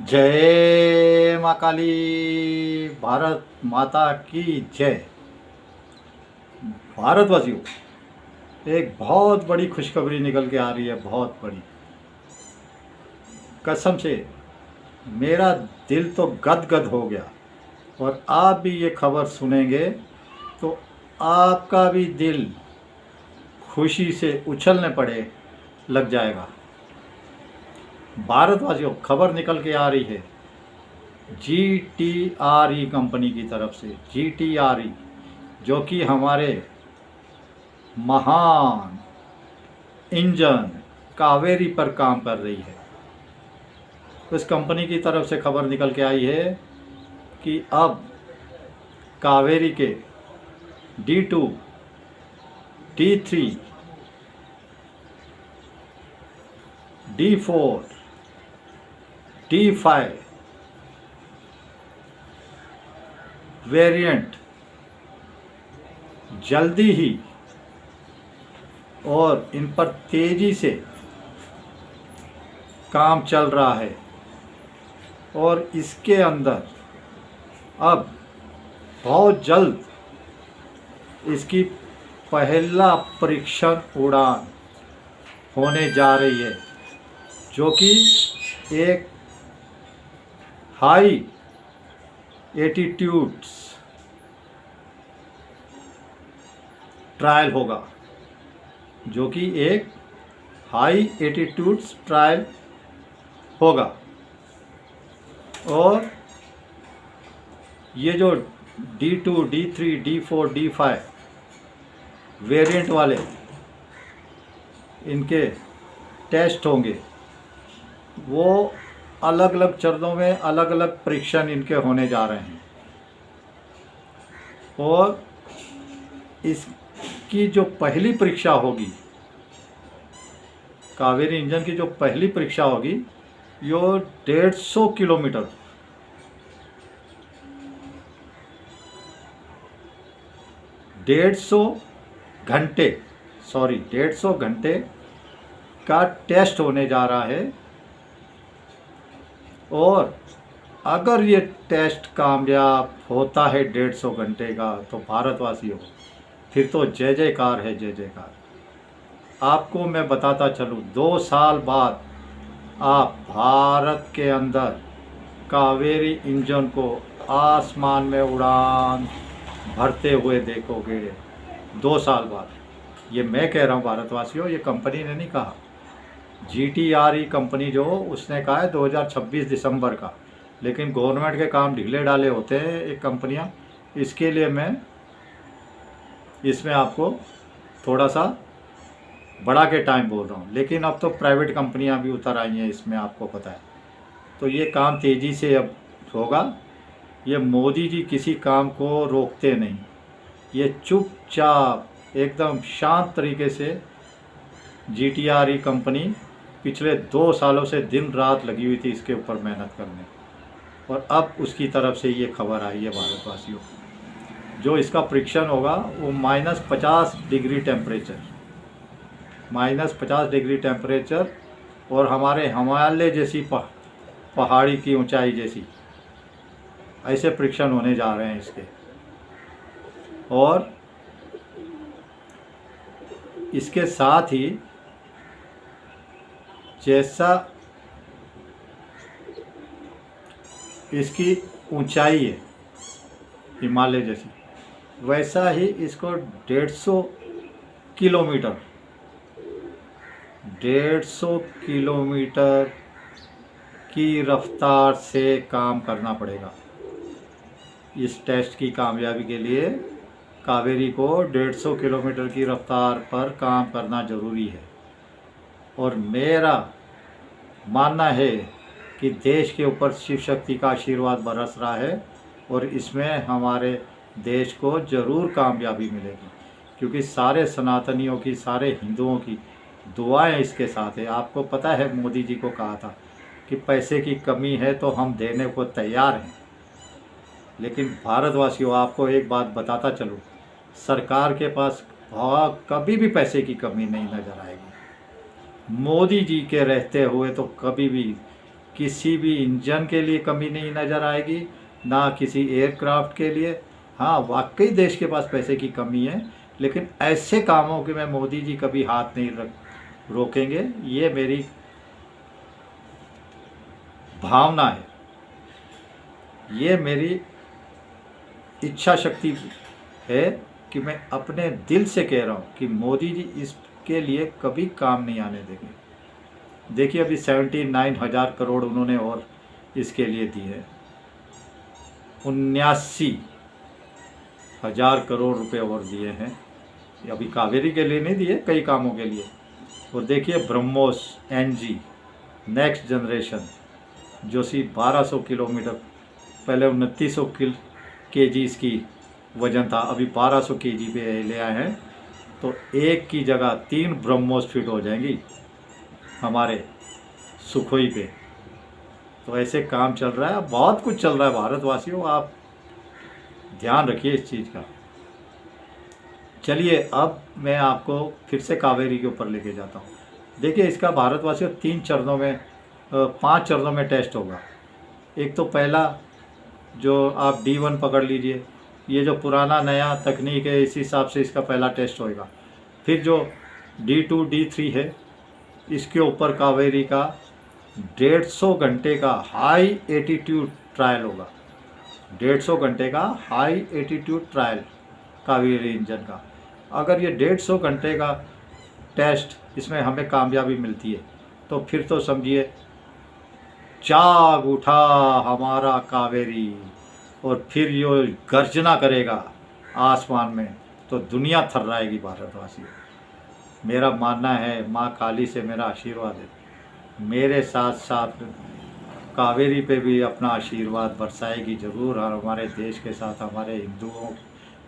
जय माँ काली। भारत माता की जय। भारतवासियों, एक बहुत बड़ी खुशखबरी निकल के आ रही है, बहुत बड़ी। कसम से मेरा दिल तो गदगद हो गया। और आप भी ये खबर सुनेंगे तो आपका भी दिल खुशी से उछलने पड़े लग जाएगा। भारतवासियों, खबर निकल के आ रही है GTRE कंपनी की तरफ से। GTRE जो कि हमारे महान इंजन कावेरी पर काम कर रही है। उस कंपनी की तरफ से खबर निकल के आई है कि अब कावेरी के D2, D3, D4, D5 variant जल्दी ही और इन पर तेज़ी से काम चल रहा है। और इसके अंदर अब बहुत जल्द इसकी पहला परीक्षण उड़ान होने जा रही है, जो कि एक हाई एटीट्यूड्स ट्रायल होगा, जो कि एक हाई एटीट्यूड्स ट्रायल होगा। और ये जो D2, D3, D4, D5 variant वाले इनके टेस्ट होंगे, वो अलग अलग चरणों में अलग अलग परीक्षण इनके होने जा रहे हैं। और इसकी जो पहली परीक्षा होगी, कावेरी इंजन की जो पहली परीक्षा होगी, यो 150 किलोमीटर 150 घंटे का टेस्ट होने जा रहा है। और अगर ये टेस्ट कामयाब होता है 150 घंटे का, तो भारतवासियों फिर तो जय जयकार है, जय जयकार। आपको मैं बताता चलूँ, 2 साल बाद आप भारत के अंदर कावेरी इंजन को आसमान में उड़ान भरते हुए देखोगे। 2 साल बाद। ये मैं कह रहा हूँ भारतवासियों, ये कंपनी ने नहीं कहा। GTRE कंपनी जो उसने कहा है 2026 दिसंबर का, लेकिन गवर्नमेंट के काम ढीले डाले होते हैं एक कंपनियां, इसके लिए मैं इसमें आपको थोड़ा सा बढ़ा के टाइम बोल रहा हूँ। लेकिन अब तो प्राइवेट कंपनियां भी उतर आई हैं इसमें, आपको पता है। तो ये काम तेज़ी से अब होगा। ये मोदी जी किसी काम को रोकते नहीं, ये चुपचाप एकदम शांत तरीके से GTRE कंपनी पिछले 2 सालों से दिन रात लगी हुई थी इसके ऊपर मेहनत करने। और अब उसकी तरफ से ये खबर आई है भारतवासियों, जो इसका परीक्षण होगा वो -50 डिग्री टेम्परेचर, -50 डिग्री टेम्परेचर और हमारे हिमालय जैसी पहाड़ी की ऊंचाई जैसी, ऐसे परीक्षण होने जा रहे हैं इसके। और इसके साथ ही जैसा इसकी ऊंचाई है हिमालय जैसी, वैसा ही इसको 150 किलोमीटर 150 किलोमीटर की रफ्तार से काम करना पड़ेगा। इस टेस्ट की कामयाबी के लिए कावेरी को 150 किलोमीटर की रफ्तार पर काम करना ज़रूरी है। और मेरा मानना है कि देश के ऊपर शिव शक्ति का आशीर्वाद बरस रहा है, और इसमें हमारे देश को ज़रूर कामयाबी मिलेगी, क्योंकि सारे सनातनियों की, सारे हिंदुओं की दुआएं इसके साथ है। आपको पता है, मोदी जी को कहा था कि पैसे की कमी है तो हम देने को तैयार हैं। लेकिन भारतवासियों, आपको एक बात बताता चलूँ, सरकार के पास कभी भी पैसे की कमी नहीं नज़र आएगी। मोदी जी के रहते हुए तो कभी भी किसी भी इंजन के लिए कमी नहीं नज़र आएगी, ना किसी एयरक्राफ्ट के लिए। हाँ, वाकई देश के पास पैसे की कमी है, लेकिन ऐसे कामों के में मोदी जी कभी हाथ नहीं रोकेंगे। ये मेरी भावना है, ये मेरी इच्छा शक्ति है कि मैं अपने दिल से कह रहा हूँ कि मोदी जी इसके लिए कभी काम नहीं आने देंगे। देखिए, अभी 79,000 करोड़ उन्होंने और इसके लिए दिए हैं, 79,000 करोड़ रुपए और दिए हैं। अभी कावेरी के लिए नहीं दिए, कई कामों के लिए। और देखिए, ब्रह्मोस NG नेक्स्ट जनरेशन जो सी 1200 किलोमीटर, पहले 2900 kg इसकी वजन था, अभी 1200 kg पे ले आए हैं। तो एक की जगह 3 ब्रह्मोस फिट हो जाएंगी हमारे सुखोई पे। तो ऐसे काम चल रहा है, बहुत कुछ चल रहा है भारतवासियों, आप ध्यान रखिए इस चीज़ का। चलिए, अब मैं आपको फिर से कावेरी के ऊपर लेके जाता हूँ। देखिए, इसका भारतवासियों 5 चरणों में टेस्ट होगा। एक तो पहला जो आप D1 पकड़ लीजिए, ये जो पुराना नया तकनीक है इस हिसाब से इसका पहला टेस्ट होएगा। फिर जो D2 D3 है, इसके ऊपर कावेरी का 150 घंटे का हाई एटीट्यूड ट्रायल होगा। 150 घंटे का high attitude trial Kaveri engine का। अगर ये 150 घंटे का टेस्ट इसमें हमें कामयाबी मिलती है तो फिर तो समझिए जाग उठा हमारा कावेरी, और फिर ये गर्जना करेगा आसमान में तो दुनिया थर्राएगी भारतवासी। मेरा मानना है, माँ काली से मेरा आशीर्वाद है, मेरे साथ साथ कावेरी पे भी अपना आशीर्वाद बरसाएगी ज़रूर, और हमारे देश के साथ हमारे हिंदुओं,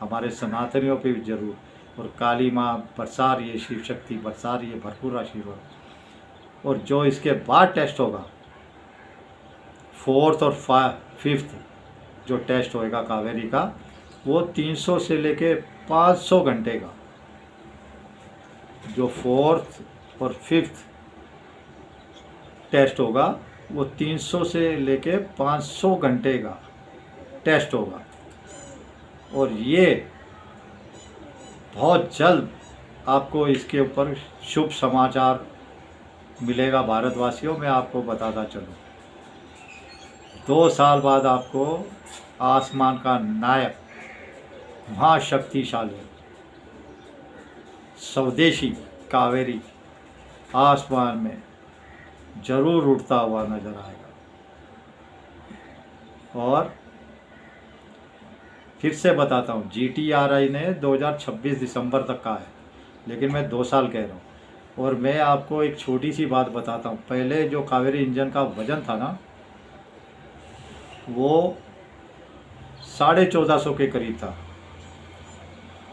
हमारे सनातनियों पे भी ज़रूर। और काली माँ बरसा रही है, शिव शक्ति बरसा रही है भरपूर आशीर्वाद। और जो इसके बाद टेस्ट होगा, 4th और 5th जो टेस्ट होएगा कावेरी का, वो 300 से लेके 500 घंटे का। जो 4th और 5th टेस्ट होगा वो 300 से लेके 500 घंटे का टेस्ट होगा। और ये बहुत जल्द आपको इसके ऊपर शुभ समाचार मिलेगा भारतवासियों। मैं आपको बताता चलूँ, 2 साल बाद आपको आसमान का नायक, महाशक्तिशाली स्वदेशी कावेरी आसमान में जरूर उड़ता हुआ नजर आएगा। और फिर से बताता हूँ, GTRI ने 2026 दिसंबर तक का है, लेकिन मैं 2 साल कह रहा हूँ। और मैं आपको एक छोटी सी बात बताता हूँ, पहले जो कावेरी इंजन का वज़न था ना, वो 1450 के करीब था।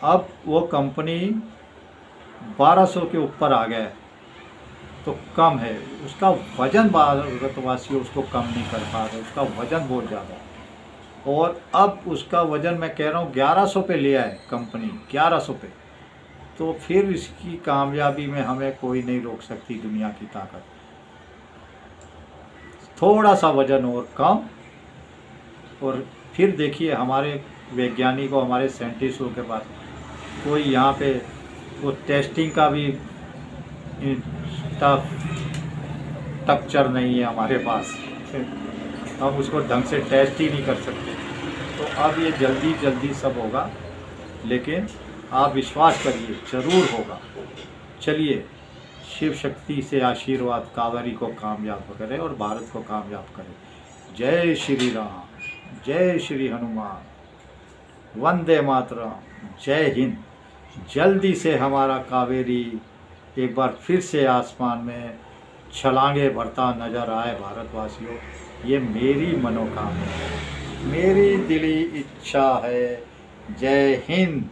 अब वो कंपनी 1200 के ऊपर आ गया है, तो कम है उसका वज़न। भारतवासी उसको कम नहीं कर पा रहे, उसका वज़न बहुत ज़्यादा है। और अब उसका वज़न मैं कह रहा हूँ 1100 पे लिया है कंपनी, 1100 पे। तो फिर इसकी कामयाबी में हमें कोई नहीं रोक सकती दुनिया की ताकत। थोड़ा सा वज़न और कम, और फिर देखिए हमारे वैज्ञानिकों, हमारे साइंटिस्टों के पास कोई यहाँ पे वो टेस्टिंग का भी स्ट्रक्चर नहीं है हमारे पास, हम उसको ढंग से टेस्ट ही नहीं कर सकते। तो अब ये जल्दी जल्दी सब होगा, लेकिन आप विश्वास करिए ज़रूर होगा। चलिए, शिव शक्ति से आशीर्वाद कावेरी को कामयाब करे और भारत को कामयाब करे। जय श्री राम, जय श्री हनुमान, वंदे मातरम, जय हिंद। जल्दी से हमारा कावेरी एक बार फिर से आसमान में छलांगे भरता नजर आए भारतवासियों। ये मेरी मनोकामना है, मेरी दिली इच्छा है। जय हिंद।